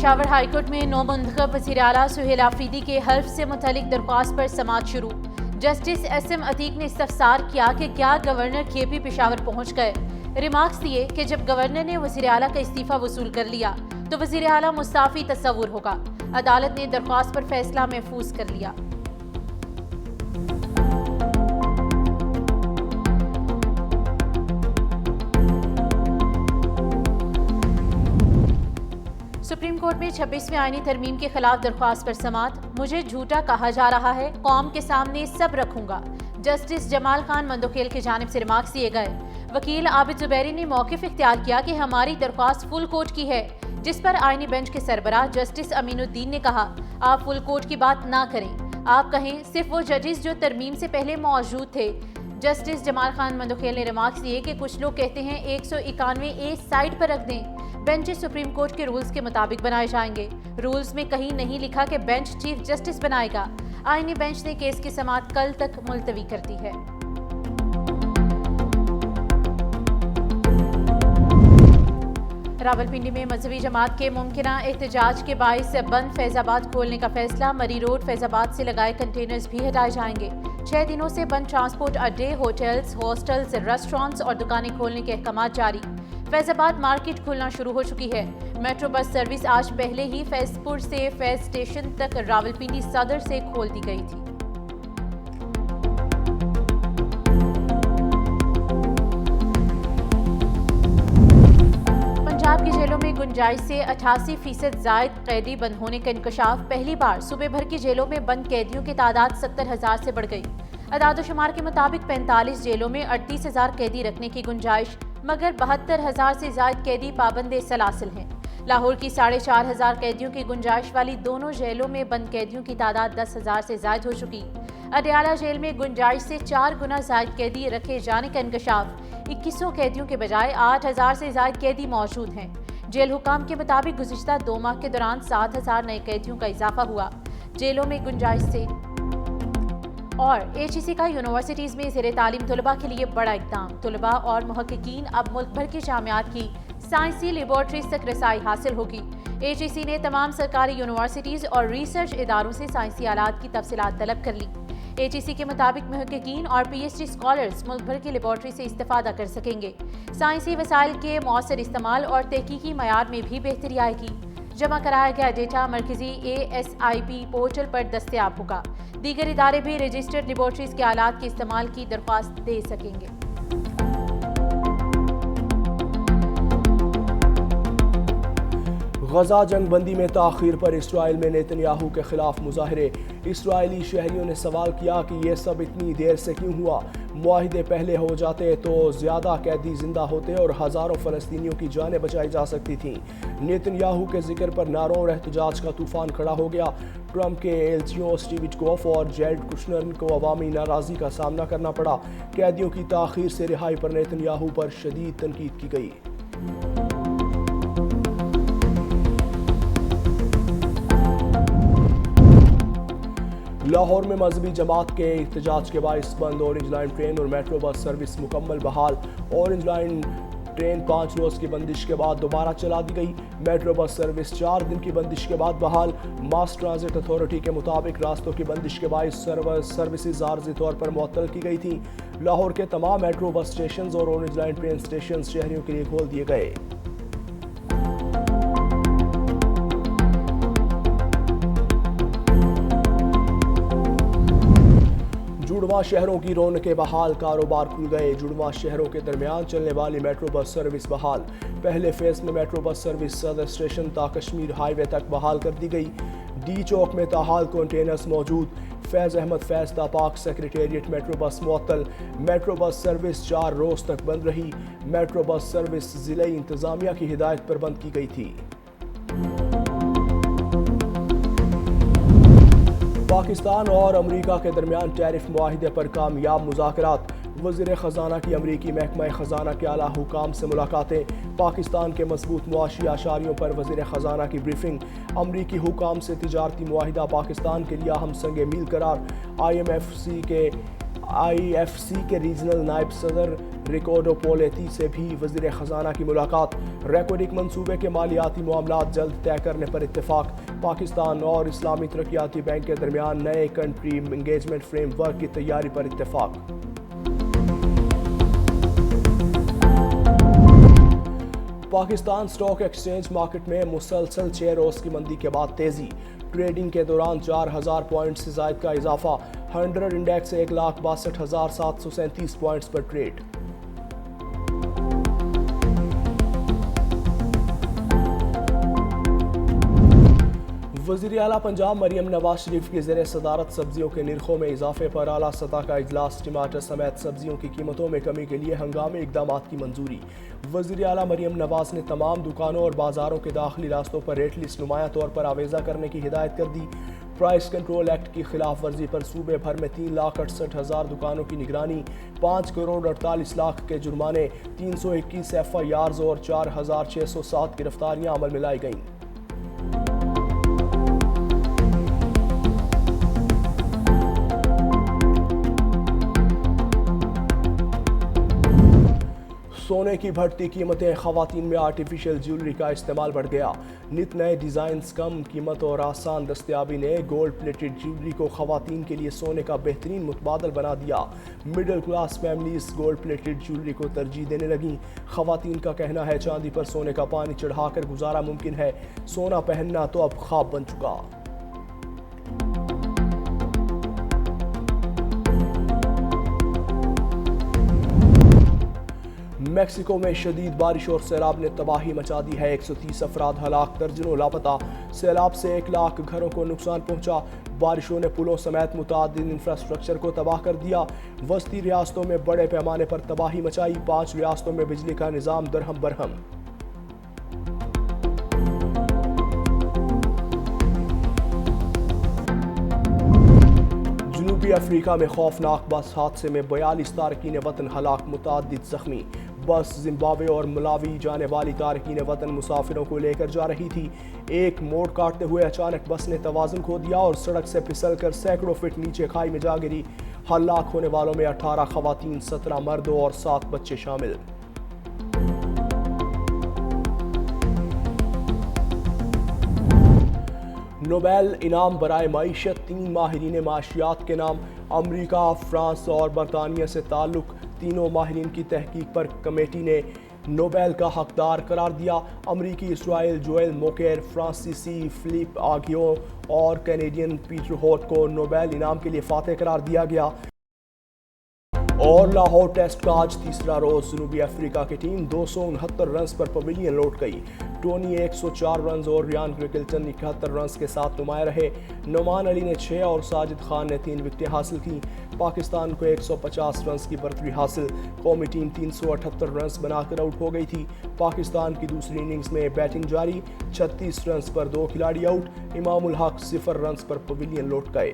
Peshawar high court میں نو منتخب وزیر اعلیٰ سہیل آفریدی کے حلف سے متعلق درخواست پر سماعت شروع۔ جسٹس ایس ایم عتیق نے استفسار کیا کہ کیا گورنر کے پی پشاور پہنچ گئے۔ ریمارکس دیے کہ جب گورنر نے وزیر اعلیٰ کا استعفیٰ وصول کر لیا تو وزیر اعلیٰ مستعفی تصور ہوگا۔ عدالت نے درخواست پر فیصلہ محفوظ کر لیا۔ سپریم کورٹ میں 26ویں آئینی ترمیم کے خلاف درخواست پر سماعت۔ مجھے جھوٹا کہا جا رہا ہے، قوم کے سامنے سب رکھوں گا، جسٹس جمال خان مندوخیل کی جانب سے ریمارکس دیے گئے۔ وکیل عابد زبیری نے موقف اختیار کیا کہ ہماری درخواست فل کورٹ کی ہے، جس پر آئینی بینچ کے سربراہ جسٹس امین الدین نے کہا آپ فل کورٹ کی بات نہ کریں، آپ کہیں صرف وہ ججز جو ترمیم سے پہلے موجود تھے۔ جسٹس جمال خان مندوخیل نے ریمارکس دیے کہ کچھ لوگ کہتے ہیں 191A سائٹ پر رکھ دیں، بینچ سپریم کورٹ کے رولز کے مطابق بنائے جائیں گے۔ رولز میں کہیں نہیں لکھا کہ بینچ چیف جسٹس بنائے گا۔ آئینی بینچ نے کیس کی سماعت کل تک ملتوی کر دی ہے۔ راولپنڈی میں مذہبی جماعت کے ممکنہ احتجاج کے باعث بند فیض آباد کھولنے کا فیصلہ۔ مری روڈ فیض آباد سے لگائے کنٹینرز بھی ہٹائے جائیں گے۔ 6 دنوں سے بند ٹرانسپورٹ اڈے، ہوٹلز، ہاسٹلز، ریسٹورانٹس اور دکانیں کھولنے کے احکامات جاری۔ فیض آباد مارکیٹ کھلنا شروع ہو چکی ہے۔ میٹرو بس سروس آج پہلے ہی فیض پور سے فیض اسٹیشن تک راولپنڈی صدر سے کھول دی گئی تھی۔ پنجاب کی جیلوں میں گنجائش سے 88% زائد قیدی بند ہونے کا انکشاف۔ پہلی بار صوبے بھر کی جیلوں میں بند قیدیوں کی تعداد 70,000 سے بڑھ گئی۔ اعداد و شمار کے مطابق 45 جیلوں میں 38,000 قیدی رکھنے کی گنجائش، مگر 72,000 سے زائد قیدی پابند سلاسل ہیں۔ لاہور کی 4,500 قیدیوں کی گنجائش والی دونوں جیلوں میں بند قیدیوں کی تعداد 10,000 سے زائد ہو چکی۔ اڈیالہ جیل میں گنجائش سے 4 گنا زائد قیدی رکھے جانے کا انکشاف۔ 2100 قیدیوں کے بجائے 8,000 سے زائد قیدی موجود ہیں۔ جیل حکام کے مطابق گزشتہ 2 ماہ کے دوران 7,000 نئے قیدیوں کا اضافہ ہوا۔ جیلوں میں گنجائش سے اور HEC کا یونیورسٹیز میں زیر تعلیم طلباء کے لیے بڑا اقدام۔ طلباء اور محققین اب ملک بھر کی جامعات کی سائنسی لیبارٹریز تک رسائی حاصل ہوگی۔ HEC نے تمام سرکاری یونیورسٹیز اور ریسرچ اداروں سے سائنسی آلات کی تفصیلات طلب کر لی۔ HEC کے مطابق محققین اور PhD اسکالرز ملک بھر کی لیبارٹری سے استفادہ کر سکیں گے۔ سائنسی وسائل کے مؤثر استعمال اور تحقیقی معیار میں بھی بہتری آئے گی۔ جمع کرایا گیا ڈیٹا مرکزی ASIP پورٹل پر دستیاب ہوگا۔ دیگر ادارے بھی رجسٹرڈ لیبارٹریز کے آلات کے استعمال کی درخواست دے سکیں گے۔ غزہ جنگ بندی میں تاخیر پر اسرائیل میں نیتن یاہو کے خلاف مظاہرے۔ اسرائیلی شہریوں نے سوال کیا کہ یہ سب اتنی دیر سے کیوں ہوا؟ معاہدے پہلے ہو جاتے تو زیادہ قیدی زندہ ہوتے اور ہزاروں فلسطینیوں کی جانیں بچائی جا سکتی تھیں۔ نیتن یاہو کے ذکر پر نعروں اور احتجاج کا طوفان کھڑا ہو گیا۔ ٹرمپ کے ایلچیوں سٹیو وٹکوف اور جیرڈ کشنر کو عوامی ناراضگی کا سامنا کرنا پڑا۔ قیدیوں کی تاخیر سے رہائی پر نیتن یاہو پر شدید تنقید کی گئی۔ لاہور میں مذہبی جماعت کے احتجاج کے باعث بند اورنج لائن ٹرین اور میٹرو بس سروس مکمل بحال۔ اورنج لائن ٹرین 5 روز کی بندش کے بعد دوبارہ چلا دی گئی۔ میٹرو بس سروس 4 دن کی بندش کے بعد بحال۔ ماس ٹرانزٹ اتھارٹی کے مطابق راستوں کی بندش کے باعث سروسز عارضی طور پر معطل کی گئی تھیں۔ لاہور کے تمام میٹرو بس اسٹیشنز اور اورنج لائن ٹرین اسٹیشنز شہریوں کے لیے کھول دیے گئے۔ جڑواں شہروں کی رونقیں بحال، کاروبار کھل گئے۔ جڑواں شہروں کے درمیان چلنے والی میٹرو بس سروس بحال۔ پہلے فیز میں میٹرو بس سروس صدر اسٹیشن تا کشمیر ہائی وے تک بحال کر دی گئی۔ ڈی چوک میں تاحال کنٹینرز موجود۔ فیض احمد فیض تا پاک سیکریٹریٹ میٹرو بس معطل۔ میٹرو بس سروس 4 روز تک بند رہی۔ میٹرو بس سروس ضلعی انتظامیہ کی ہدایت پر بند کی گئی تھی۔ پاکستان اور امریکہ کے درمیان ٹیرف معاہدے پر کامیاب مذاکرات۔ وزیر خزانہ کی امریکی محکمہ خزانہ کے اعلیٰ حکام سے ملاقاتیں۔ پاکستان کے مضبوط معاشی اشاریوں پر وزیر خزانہ کی بریفنگ۔ امریکی حکام سے تجارتی معاہدہ پاکستان کے لیے اہم سنگ میل قرار۔ IFC کے ریجنل نائب صدر ریکارڈو پولیتی سے بھی وزیر خزانہ کی ملاقات۔ ریکوڈک منصوبے کے مالیاتی معاملات جلد طے کرنے پر اتفاق۔ پاکستان اور اسلامی ترقیاتی بینک کے درمیان نئے کنٹری انگیجمنٹ فریم ورک کی تیاری پر اتفاق۔ پاکستان سٹاک ایکسچینج مارکیٹ میں مسلسل 6 روز کی مندی کے بعد تیزی۔ ٹریڈنگ کے دوران 4000 پوائنٹ سے زائد کا اضافہ۔ 100 انڈیکس 1,62,737 پوائنٹس پر ٹریڈ۔ وزیر اعلیٰ پنجاب مریم نواز شریف کی زیر صدارت سبزیوں کے نرخوں میں اضافے پر اعلیٰ سطح کا اجلاس۔ ٹماٹر سمیت سبزیوں کی قیمتوں میں کمی کے لیے ہنگامی اقدامات کی منظوری۔ وزیر اعلیٰ مریم نواز نے تمام دکانوں اور بازاروں کے داخلی راستوں پر ریٹ لسٹ نمایاں طور پر آویزہ کرنے کی ہدایت کر دی۔ پرائس کنٹرول ایکٹ کی خلاف ورزی پر صوبے بھر میں 3,68,000 دکانوں کی نگرانی، 5,48,00,000 کے جرمانے، 321 FIRs اور 4,607 گرفتاریاں عمل میں لائی گئیں۔ سونے کی بڑھتی قیمتیں، خواتین میں آرٹیفیشل جیولری کا استعمال بڑھ گیا۔ نت نئے ڈیزائنز، کم قیمت اور آسان دستیابی نے گولڈ پلیٹڈ جیولری کو خواتین کے لیے سونے کا بہترین متبادل بنا دیا۔ Middle class families gold plated jewellery کو ترجیح دینے لگیں۔ خواتین کا کہنا ہے چاندی پر سونے کا پانی چڑھا کر گزارا ممکن ہے، سونا پہننا تو اب خواب بن چکا۔ میکسیکو میں شدید بارش اور سیلاب نے تباہی مچا دی ہے۔ 130 افراد ہلاک، درجنوں لاپتہ۔ سیلاب سے 1 لاکھ گھروں کو نقصان پہنچا۔ بارشوں نے پلوں سمیت متعدد انفراسٹرکچر کو تباہ کر دیا۔ وسطی ریاستوں میں بڑے پیمانے پر تباہی مچائی، 5 ریاستوں میں بجلی کا نظام درہم برہم۔ جنوبی افریقہ میں خوفناک بس حادثے میں 42 تارکین وطن ہلاک، متعدد زخمی۔ بس زمبابوے اور ملاوی جانے والی تارکین وطن مسافروں کو لے کر جا رہی تھی۔ ایک موڑ کاٹتے ہوئے اچانک بس نے توازن کھو دیا اور سڑک سے پھسل کر سینکڑوں فٹ نیچے کھائی میں جا گری۔ ہلاک ہونے والوں میں 18 خواتین، 17 مرد اور 7 بچے شامل۔ نوبل انعام برائے معیشت 3 ماہرین معاشیات کے نام۔ امریکہ، فرانس اور برطانیہ سے تعلق تینوں ماہرین کی تحقیق پر کمیٹی نے نوبل کا حقدار قرار دیا۔ امریکی اسرائیل جوئل موکیر، فرانسیسی فلپ آگیو اور کینیڈین پیٹر ہوٹ کو نوبل انعام کے لیے فاتح قرار دیا گیا۔ اور لاہور ٹیسٹ کا آج تیسرا روز، جنوبی افریقہ کی ٹیم 269 رنز پر پویلین لوٹ گئی۔ ٹونی 104 رنز اور ریان کرکلٹن 71 رنز کے ساتھ نمایاں رہے۔ نعمان علی نے 6 اور ساجد خان نے 3 وکٹیں حاصل کی۔ پاکستان کو 150 رنز کی برتری حاصل، قومی ٹیم 378 رنز بنا کر آؤٹ ہو گئی تھی۔ پاکستان کی دوسری اننگز میں بیٹنگ جاری، 36 رنز پر 2 کھلاڑی آؤٹ۔ امام الحق 0 رنز پر پویلین لوٹ گئے۔